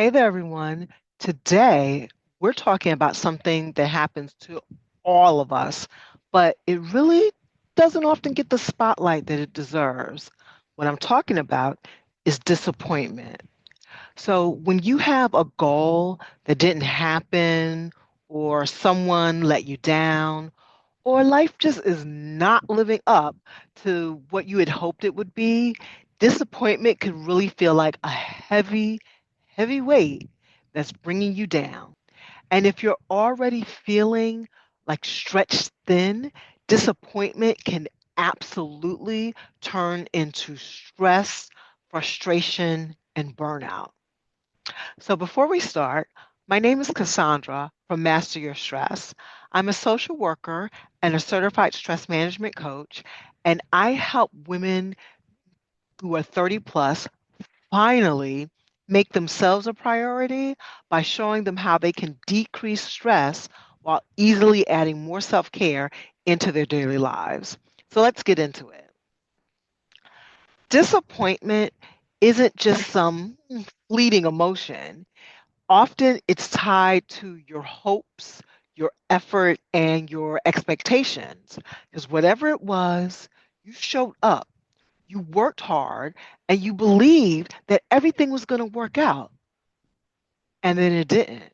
Hey there, everyone. Today, we're talking about something that happens to all of us, but it really doesn't often get the spotlight that it deserves. What I'm talking about is disappointment. So, when you have a goal that didn't happen, or someone let you down, or life just is not living up to what you had hoped it would be, disappointment can really feel like a heavy, heavy weight that's bringing you down. And if you're already feeling like stretched thin, disappointment can absolutely turn into stress, frustration, and burnout. So before we start, my name is Cassandra from Master Your Stress. I'm a social worker and a certified stress management coach, and I help women who are 30 plus finally make themselves a priority by showing them how they can decrease stress while easily adding more self care into their daily lives. So let's get into it. Disappointment isn't just some fleeting emotion. Often it's tied to your hopes, your effort, and your expectations. Because whatever it was, you showed up, you worked hard, and you believed that everything was going to work out, and then it didn't.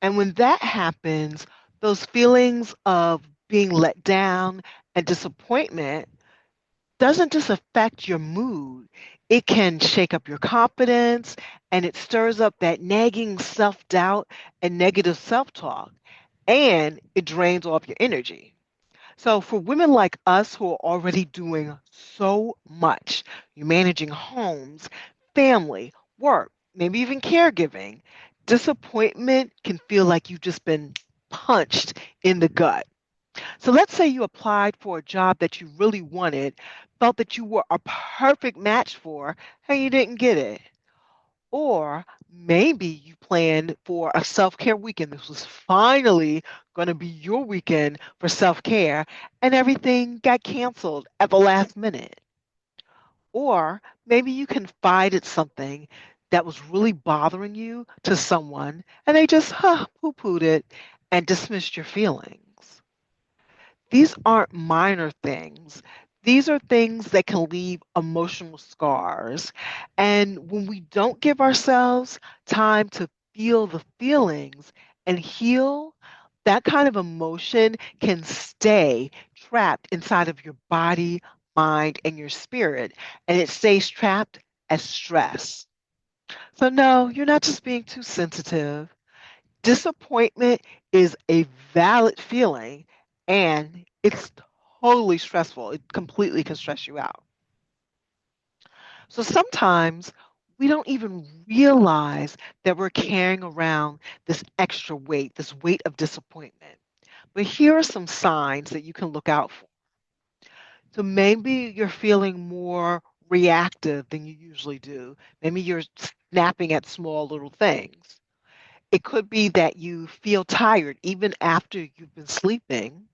And when that happens, those feelings of being let down and disappointment doesn't just affect your mood, it can shake up your confidence and it stirs up that nagging self doubt and negative self talk, and it drains off your energy. So, for women like us who are already doing so much, you're managing homes, family, work, maybe even caregiving, disappointment can feel like you've just been punched in the gut. So let's say you applied for a job that you really wanted, felt that you were a perfect match for, and you didn't get it. Or maybe you planned for a self care weekend. This was finally going to be your weekend for self care, and everything got canceled at the last minute. Or maybe you confided something that was really bothering you to someone, and they just poo pooed it and dismissed your feelings. These aren't minor things. These are things that can leave emotional scars. And when we don't give ourselves time to feel the feelings and heal, that kind of emotion can stay trapped inside of your body, mind, and your spirit. And it stays trapped as stress. So, no, you're not just being too sensitive. Disappointment is a valid feeling and it's totally stressful. It completely can stress you out. So sometimes we don't even realize that we're carrying around this extra weight, this weight of disappointment. But here are some signs that you can look out for. So maybe you're feeling more reactive than you usually do. Maybe you're snapping at small little things. It could be that you feel tired even after you've been sleeping.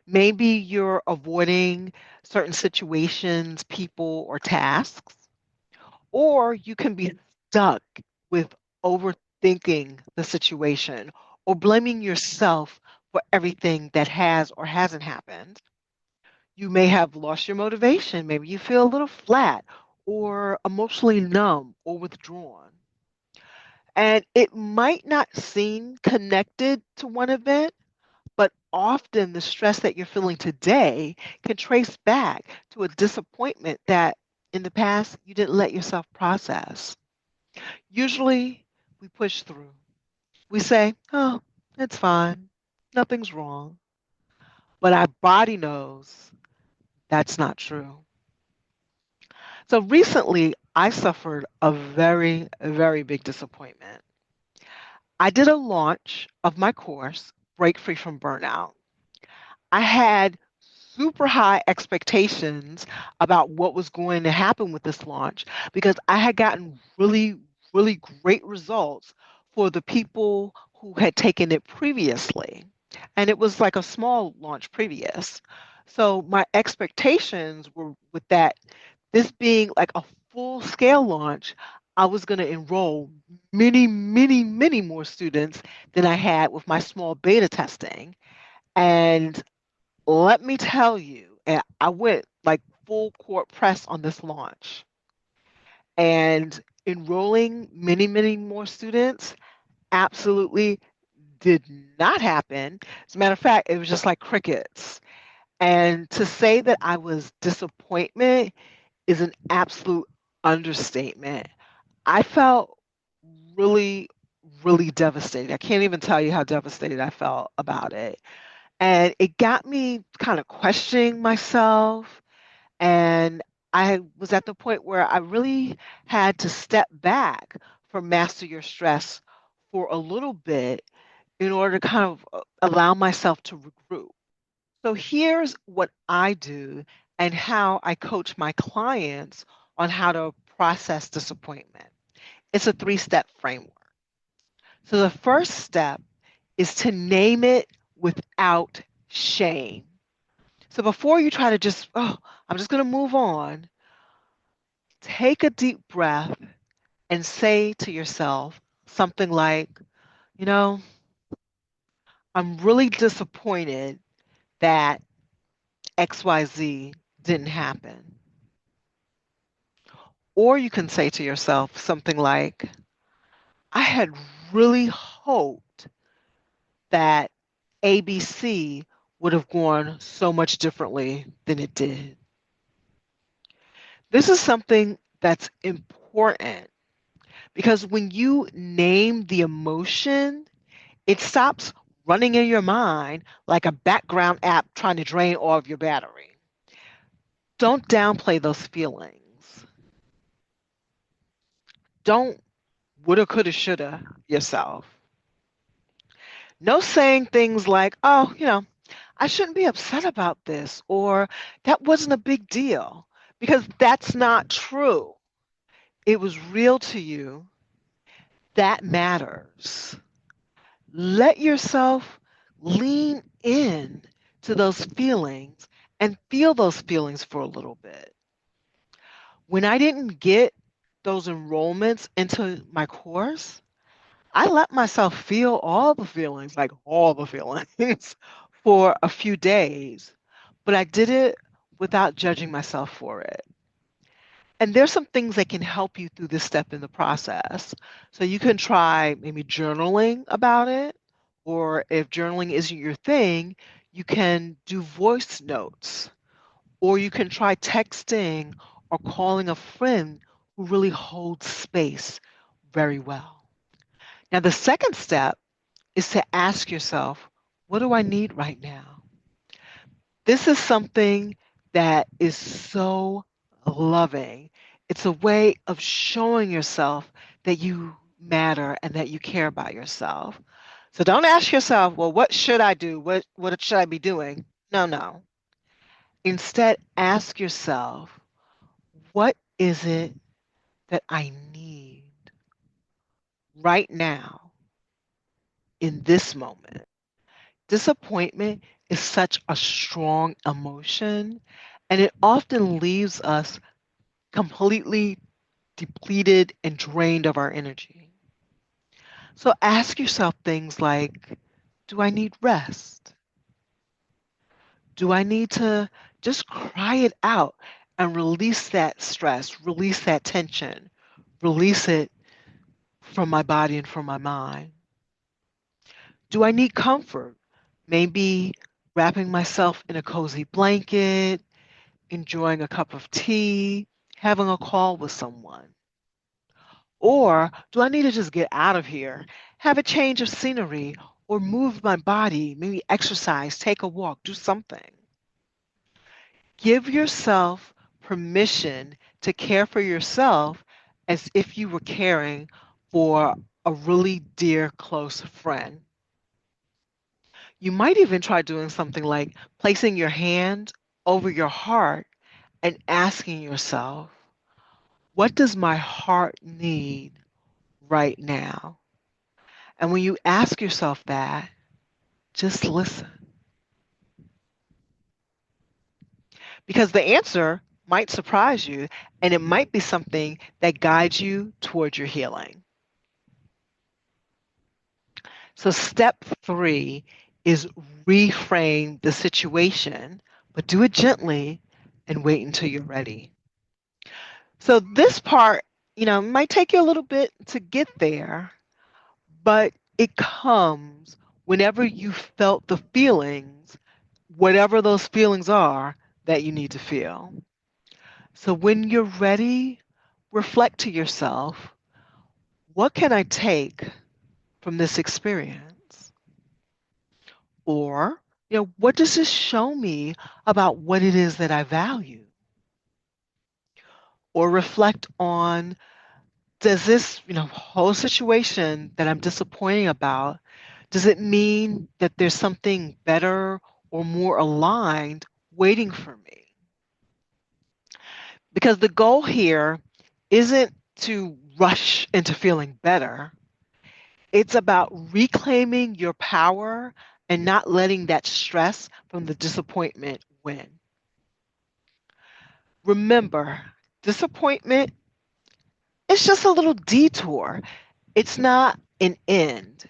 Maybe you're avoiding certain situations, people, or tasks. Or you can be stuck with overthinking the situation or blaming yourself for everything that has or hasn't happened. You may have lost your motivation. Maybe you feel a little flat or emotionally numb or withdrawn. And it might not seem connected to one event, but often the stress that you're feeling today can trace back to a disappointment that in the past you didn't let yourself process. Usually we push through. We say, oh, it's fine. Nothing's wrong. But our body knows that's not true. So recently, I suffered a very, very big disappointment. I did a launch of my course, Break Free from Burnout. I had super high expectations about what was going to happen with this launch because I had gotten really, really great results for the people who had taken it previously. And it was like a small launch previous. So my expectations were with that, this being like a full scale launch, I was going to enroll many, many, many more students than I had with my small beta testing. And let me tell you, and I went like full court press on this launch and enrolling many, many more students absolutely did not happen. As a matter of fact, it was just like crickets. And to say that I was disappointment is an absolute understatement. I felt really, really devastated. I can't even tell you how devastated I felt about it. And it got me kind of questioning myself. And I was at the point where I really had to step back from Master Your Stress for a little bit in order to kind of allow myself to regroup. So here's what I do and how I coach my clients on how to process disappointment. It's a three-step framework. So the first step is to name it without shame. So before you try to just, oh, I'm just going to move on, take a deep breath and say to yourself something like, you know, I'm really disappointed that XYZ didn't happen. Or you can say to yourself something like, I had really hoped that ABC would have gone so much differently than it did. This is something that's important because when you name the emotion, it stops running in your mind like a background app trying to drain all of your battery. Don't downplay those feelings. Don't woulda, coulda, shoulda yourself. No saying things like, oh, I shouldn't be upset about this, or that wasn't a big deal, because that's not true. It was real to you. That matters. Let yourself lean in to those feelings and feel those feelings for a little bit. When I didn't get those enrollments into my course, I let myself feel all the feelings, like all the feelings, for a few days, but I did it without judging myself for it. And there's some things that can help you through this step in the process. So you can try maybe journaling about it, or if journaling isn't your thing, you can do voice notes, or you can try texting or calling a friend who really holds space very well. Now, the second step is to ask yourself, what do I need right now? This is something that is so loving. It's a way of showing yourself that you matter and that you care about yourself. So don't ask yourself, well, what should I do? What should I be doing? No, no. Instead, ask yourself, what is it that I need right now in this moment? Disappointment is such a strong emotion, and it often leaves us completely depleted and drained of our energy. So ask yourself things like, do I need rest? Do I need to just cry it out and release that stress, release that tension, release it from my body and from my mind? Do I need comfort? Maybe wrapping myself in a cozy blanket, enjoying a cup of tea, having a call with someone? Or do I need to just get out of here, have a change of scenery, or move my body, maybe exercise, take a walk, do something? Give yourself permission to care for yourself as if you were caring for a really dear, close friend. You might even try doing something like placing your hand over your heart and asking yourself, what does my heart need right now? And when you ask yourself that, just listen. Because the answer might surprise you, and it might be something that guides you towards your healing. So, step three is reframe the situation, but do it gently and wait until you're ready. So, this part, might take you a little bit to get there, but it comes whenever you felt the feelings, whatever those feelings are that you need to feel. So, when you're ready, reflect to yourself, what can I take from this experience? Or, what does this show me about what it is that I value? Or reflect on, does this, whole situation that I'm disappointing about, does it mean that there's something better or more aligned waiting for me? Because the goal here isn't to rush into feeling better. It's about reclaiming your power and not letting that stress from the disappointment win. Remember, disappointment is just a little detour. It's not an end.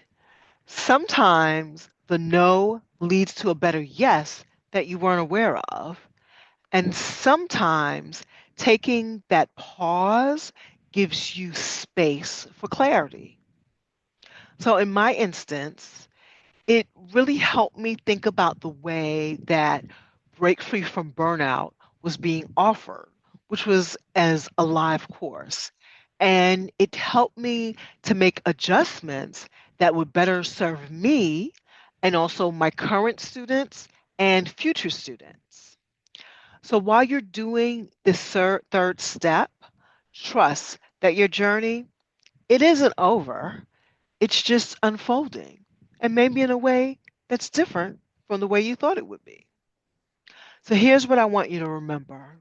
Sometimes the no leads to a better yes that you weren't aware of. And sometimes taking that pause gives you space for clarity. So in my instance, it really helped me think about the way that Break Free from Burnout was being offered, which was as a live course. And it helped me to make adjustments that would better serve me and also my current students and future students. So while you're doing this third step, trust that your journey, it isn't over. It's just unfolding, and maybe in a way that's different from the way you thought it would be. So here's what I want you to remember.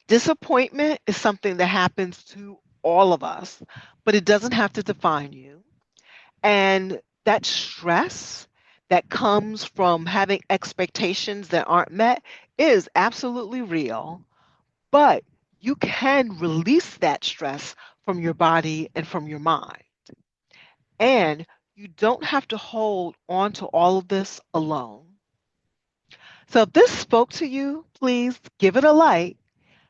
Disappointment is something that happens to all of us, but it doesn't have to define you. And that stress that comes from having expectations that aren't met is absolutely real, but you can release that stress from your body and from your mind. And you don't have to hold on to all of this alone. So if this spoke to you, please give it a like,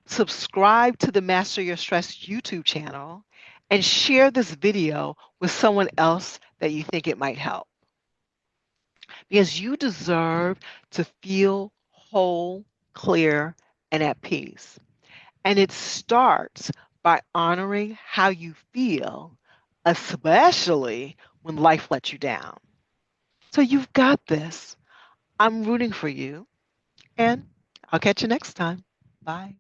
subscribe to the Master Your Stress YouTube channel, and share this video with someone else that you think it might help. Because you deserve to feel whole, clear, and at peace. And it starts by honoring how you feel, especially when life lets you down. So you've got this. I'm rooting for you, and I'll catch you next time. Bye.